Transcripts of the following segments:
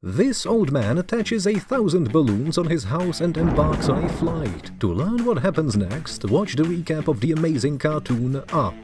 This old man attaches 1,000 balloons on his house and embarks on a flight. To learn what happens next, watch the recap of the amazing cartoon Up.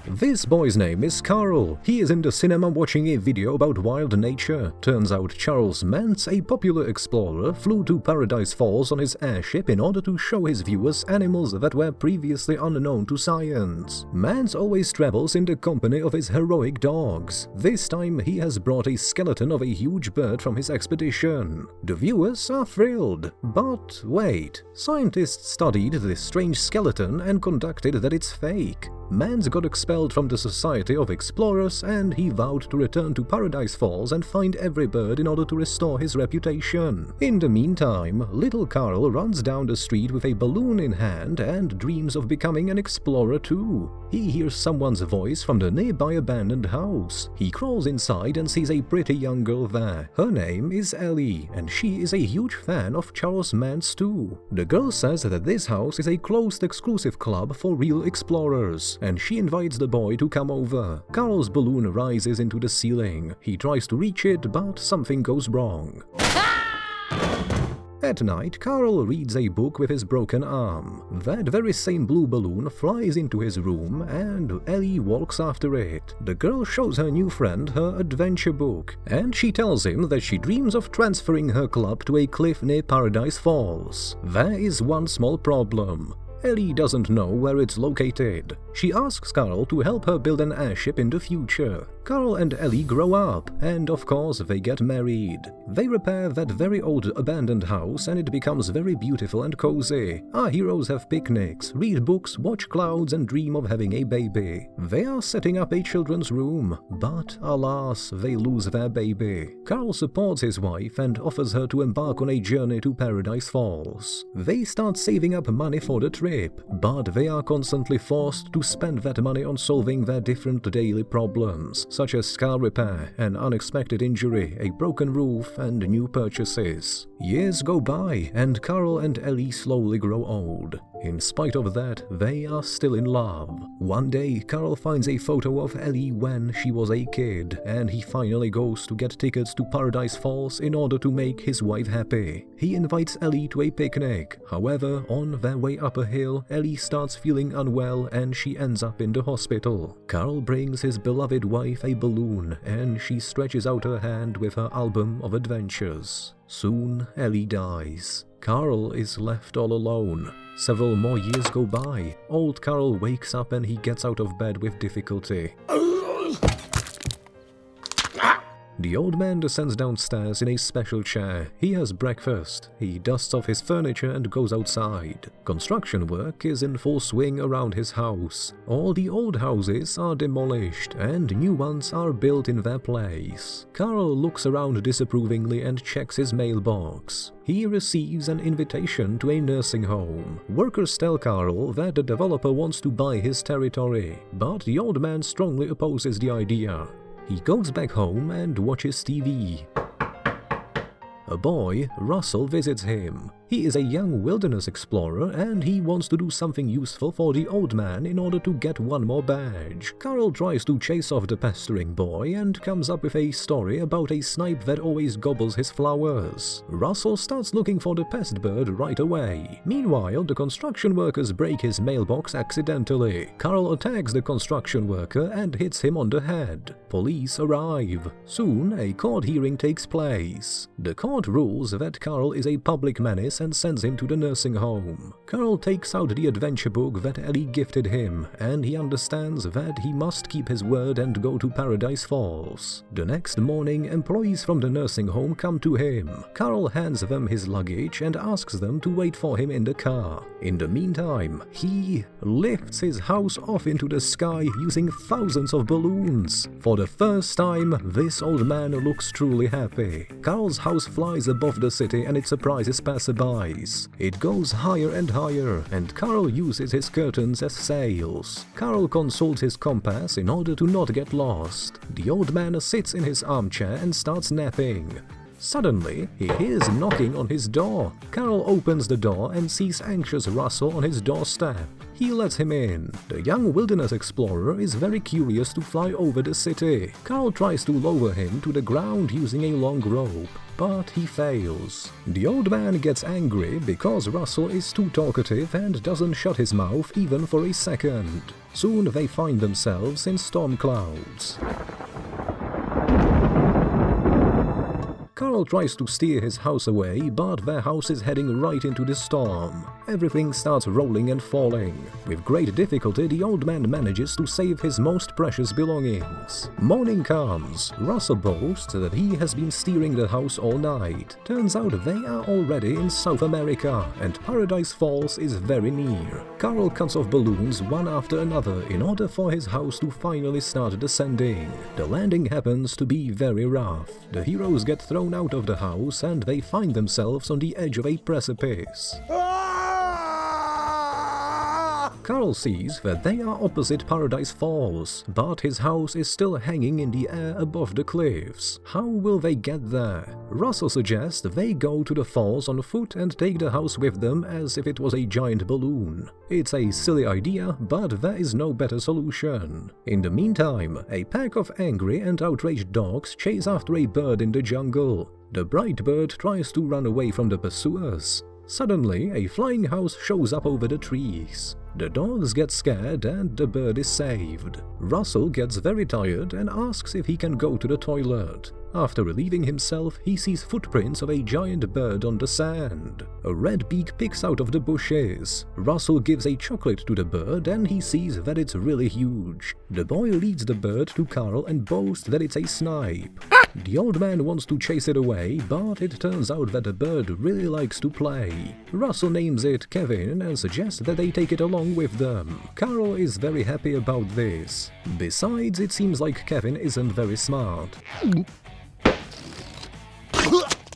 This boy's name is Carl. He is in the cinema watching a video about wild nature. Turns out Charles Mantz, a popular explorer, flew to Paradise Falls on his airship in order to show his viewers animals that were previously unknown to science. Mantz always travels in the company of his heroic dogs. This time he has brought a skeleton of a huge bird from his expedition. The viewers are thrilled. But wait, scientists studied this strange skeleton and conducted that it's fake. Mantz got expelled from the Society of Explorers and he vowed to return to Paradise Falls and find every bird in order to restore his reputation. In the meantime, little Carl runs down the street with a balloon in hand and dreams of becoming an explorer too. He hears someone's voice from the nearby abandoned house. He crawls inside and sees a pretty young girl there. Her name is Ellie, and she is a huge fan of Charles Mantz too. The girl says that this house is a closed exclusive club for real explorers, and she invites the boy to come over. Carl's balloon rises into the ceiling. He tries to reach it, but something goes wrong. At night, Carl reads a book with his broken arm. That very same blue balloon flies into his room and Ellie walks after it. The girl shows her new friend her adventure book, and she tells him that she dreams of transferring her club to a cliff near Paradise Falls. There is one small problem. Ellie doesn't know where it's located. She asks Carl to help her build an airship in the future. Carl and Ellie grow up, and of course they get married. They repair that very old abandoned house and it becomes very beautiful and cozy. Our heroes have picnics, read books, watch clouds and dream of having a baby. They are setting up a children's room, but alas, they lose their baby. Carl supports his wife and offers her to embark on a journey to Paradise Falls. They start saving up money for the trip, but they are constantly forced to spend that money on solving their different daily problems, such as car repair, an unexpected injury, a broken roof, and new purchases. Years go by, and Carl and Ellie slowly grow old. In spite of that, they are still in love. One day, Carl finds a photo of Ellie when she was a kid, and he finally goes to get tickets to Paradise Falls in order to make his wife happy. He invites Ellie to a picnic. However, on their way up a hill, Ellie starts feeling unwell and she ends up in the hospital. Carl brings his beloved wife a balloon, and she stretches out her hand with her album of adventures. Soon, Ellie dies. Carl is left all alone. Several more years go by. Old Carl wakes up and he gets out of bed with difficulty. The old man descends downstairs in a special chair. He has breakfast. He dusts off his furniture and goes outside. Construction work is in full swing around his house. All the old houses are demolished and new ones are built in their place. Carl looks around disapprovingly and checks his mailbox. He receives an invitation to a nursing home. Workers tell Carl that the developer wants to buy his territory, but the old man strongly opposes the idea. He goes back home and watches TV. A boy, Russell, visits him. He is a young wilderness explorer and he wants to do something useful for the old man in order to get one more badge. Carl tries to chase off the pestering boy and comes up with a story about a snipe that always gobbles his flowers. Russell starts looking for the pest bird right away. Meanwhile, the construction workers break his mailbox accidentally. Carl attacks the construction worker and hits him on the head. Police arrive. Soon, a court hearing takes place. The court rules that Carl is a public menace and sends him to the nursing home. Carl takes out the adventure book that Ellie gifted him, and he understands that he must keep his word and go to Paradise Falls. The next morning, employees from the nursing home come to him. Carl hands them his luggage and asks them to wait for him in the car. In the meantime, he lifts his house off into the sky using thousands of balloons. For the first time, this old man looks truly happy. Carl's house flies above the city and it surprises passersby. It goes higher and higher, and Carl uses his curtains as sails. Carl consults his compass in order to not get lost. The old man sits in his armchair and starts napping. Suddenly, he hears knocking on his door. Carl opens the door and sees anxious Russell on his doorstep. He lets him in. The young wilderness explorer is very curious to fly over the city. Carl tries to lower him to the ground using a long rope, but he fails. The old man gets angry because Russell is too talkative and doesn't shut his mouth even for a second. Soon they find themselves in storm clouds. Carl tries to steer his house away, but their house is heading right into the storm. Everything starts rolling and falling. With great difficulty, the old man manages to save his most precious belongings. Morning comes. Russell boasts that he has been steering the house all night. Turns out they are already in South America, and Paradise Falls is very near. Carl cuts off balloons one after another in order for his house to finally start descending. The landing happens to be very rough. The heroes get thrown out of the house and they find themselves on the edge of a precipice. Carl sees that they are opposite Paradise Falls, but his house is still hanging in the air above the cliffs. How will they get there? Russell suggests they go to the falls on foot and take the house with them as if it was a giant balloon. It's a silly idea, but there is no better solution. In the meantime, a pack of angry and outraged dogs chase after a bird in the jungle. The bright bird tries to run away from the pursuers. Suddenly, a flying house shows up over the trees. The dogs get scared and the bird is saved. Russell gets very tired and asks if he can go to the toilet. After relieving himself, he sees footprints of a giant bird on the sand. A red beak picks out of the bushes. Russell gives a chocolate to the bird and he sees that it's really huge. The boy leads the bird to Carl and boasts that it's a snipe. The old man wants to chase it away, but it turns out that the bird really likes to play. Russell names it Kevin and suggests that they take it along with them. Carl is very happy about this. Besides, it seems like Kevin isn't very smart.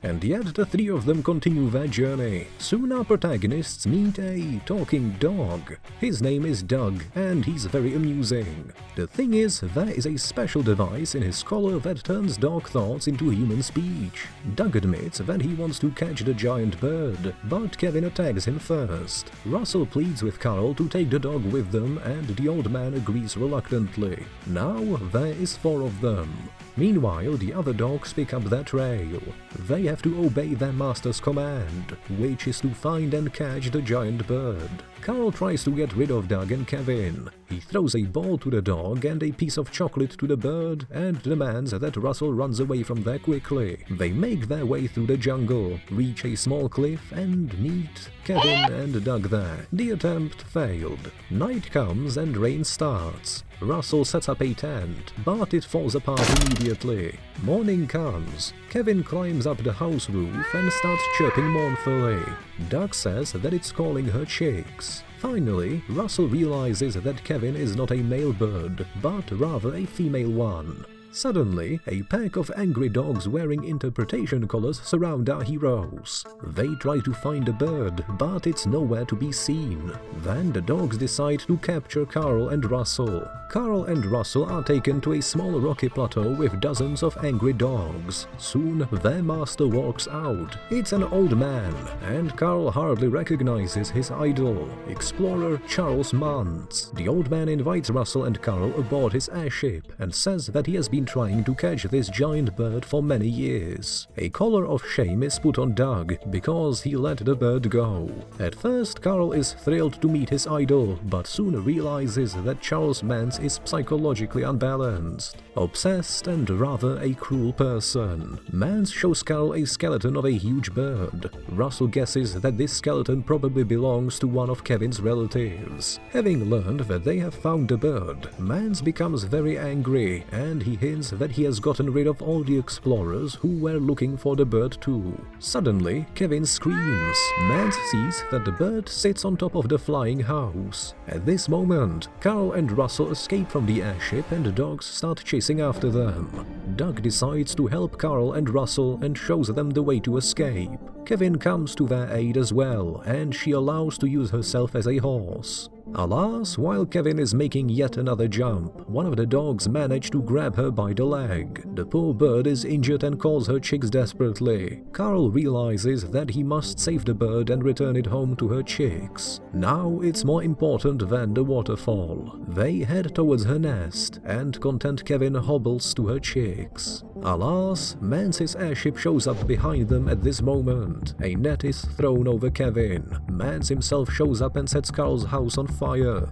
And yet the three of them continue their journey. Soon our protagonists meet a talking dog. His name is Doug, and he's very amusing. The thing is, there is a special device in his collar that turns dog thoughts into human speech. Doug admits that he wants to catch the giant bird, but Kevin attacks him first. Russell pleads with Carl to take the dog with them, and the old man agrees reluctantly. Now there is 4 of them. Meanwhile, the other dogs pick up their trail. They have to obey their master's command, which is to find and catch the giant bird. Carl tries to get rid of Doug and Kevin. He throws a ball to the dog and a piece of chocolate to the bird and demands that Russell runs away from there quickly. They make their way through the jungle, reach a small cliff and meet Kevin and Doug there. The attempt failed. Night comes and rain starts. Russell sets up a tent, but it falls apart immediately. Morning comes. Kevin climbs up the house roof and starts chirping mournfully. Doug says that it's calling her chicks. Finally, Russell realizes that Kevin is not a male bird, but rather a female one. Suddenly, a pack of angry dogs wearing interpretation collars surround our heroes. They try to find the bird, but it's nowhere to be seen. Then the dogs decide to capture Carl and Russell. Carl and Russell are taken to a small rocky plateau with dozens of angry dogs. Soon, their master walks out. It's an old man, and Carl hardly recognizes his idol, explorer Charles Muntz. The old man invites Russell and Carl aboard his airship and says that he has been trying to catch this giant bird for many years. A collar of shame is put on Doug because he let the bird go. At first, Carl is thrilled to meet his idol, but soon realizes that Charles Muntz is psychologically unbalanced, obsessed and rather a cruel person. Muntz shows Carl a skeleton of a huge bird. Russell guesses that this skeleton probably belongs to one of Kevin's relatives. Having learned that they have found the bird, Muntz becomes very angry and he hints that he has gotten rid of all the explorers who were looking for the bird too. Suddenly, Kevin screams. Muntz sees that the bird sits on top of the flying house. At this moment, Carl and Russell escape from the airship and the dogs start chasing after them. Doug decides to help Carl and Russell and shows them the way to escape. Kevin comes to their aid as well, and she allows to use herself as a horse. Alas, while Kevin is making yet another jump, one of the dogs manage to grab her by the leg. The poor bird is injured and calls her chicks desperately. Carl realizes that he must save the bird and return it home to her chicks. Now it's more important than the waterfall. They head towards her nest, and content Kevin hobbles to her chicks. Alas, Mance's airship shows up behind them at this moment. A net is thrown over Kevin. Mance himself shows up and sets Carl's house on fire.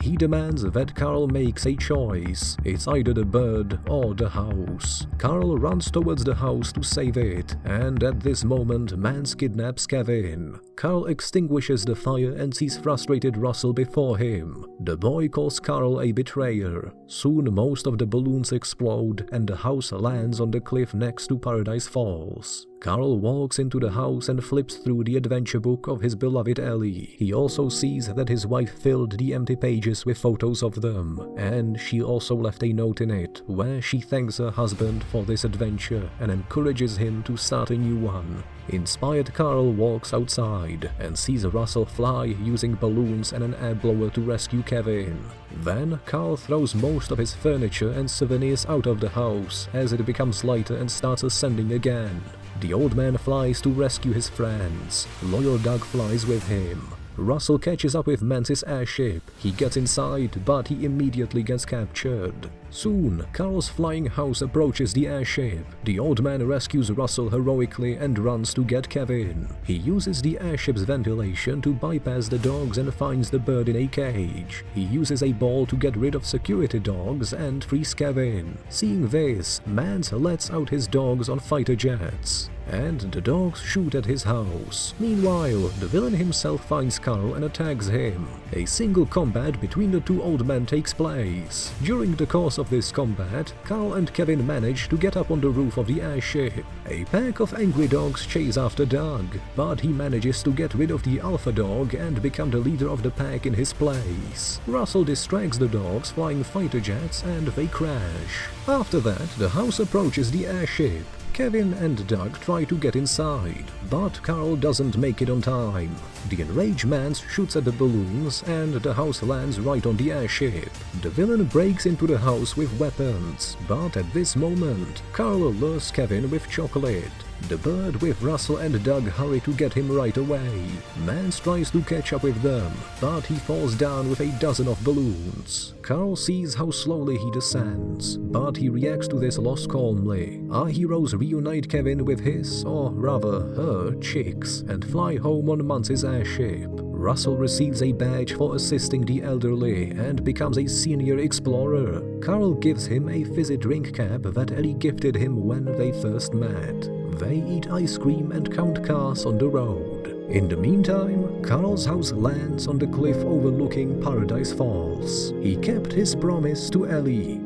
He demands that Carl makes a choice. It's either the bird or the house. Carl runs towards the house to save it, and at this moment Mance kidnaps Kevin. Carl extinguishes the fire and sees frustrated Russell before him. The boy calls Carl a betrayer. Soon most of the balloons explode and the house lands on the cliff next to Paradise Falls. Carl walks into the house and flips through the adventure book of his beloved Ellie. He also sees that his wife filled the empty pages with photos of them, and she also left a note in it where she thanks her husband for this adventure and encourages him to start a new one. Inspired, Carl walks outside and sees Russell fly using balloons and an air blower to rescue Kevin. Then Carl throws most of his furniture and souvenirs out of the house as it becomes lighter and starts ascending again. The old man flies to rescue his friends. Loyal Doug flies with him. Russell catches up with Mance's airship. He gets inside, but he immediately gets captured. Soon, Carl's flying house approaches the airship. The old man rescues Russell heroically and runs to get Kevin. He uses the airship's ventilation to bypass the dogs and finds the bird in a cage. He uses a ball to get rid of security dogs and frees Kevin. Seeing this, Mance lets out his dogs on fighter jets, and the dogs shoot at his house. Meanwhile, the villain himself finds Carl and attacks him. A single combat between the two old men takes place. During the course of this combat, Carl and Kevin manage to get up on the roof of the airship. A pack of angry dogs chase after Doug, but he manages to get rid of the alpha dog and become the leader of the pack in his place. Russell distracts the dogs flying fighter jets and they crash. After that, the house approaches the airship. Kevin and Doug try to get inside, but Carl doesn't make it on time. The enraged Mance shoots at the balloons and the house lands right on the airship. The villain breaks into the house with weapons, but at this moment, Carl lures Kevin with chocolate. The bird with Russell and Doug hurry to get him right away. Mance tries to catch up with them, but he falls down with a dozen of balloons. Carl sees how slowly he descends, but he reacts to this loss calmly. Our heroes reunite Kevin with his, or rather her, chicks and fly home on Mance's airship. Russell receives a badge for assisting the elderly and becomes a senior explorer. Carl gives him a fizzy drink cap that Ellie gifted him when they first met. They eat ice cream and count cars on the road. In the meantime, Carl's house lands on the cliff overlooking Paradise Falls. He kept his promise to Ellie.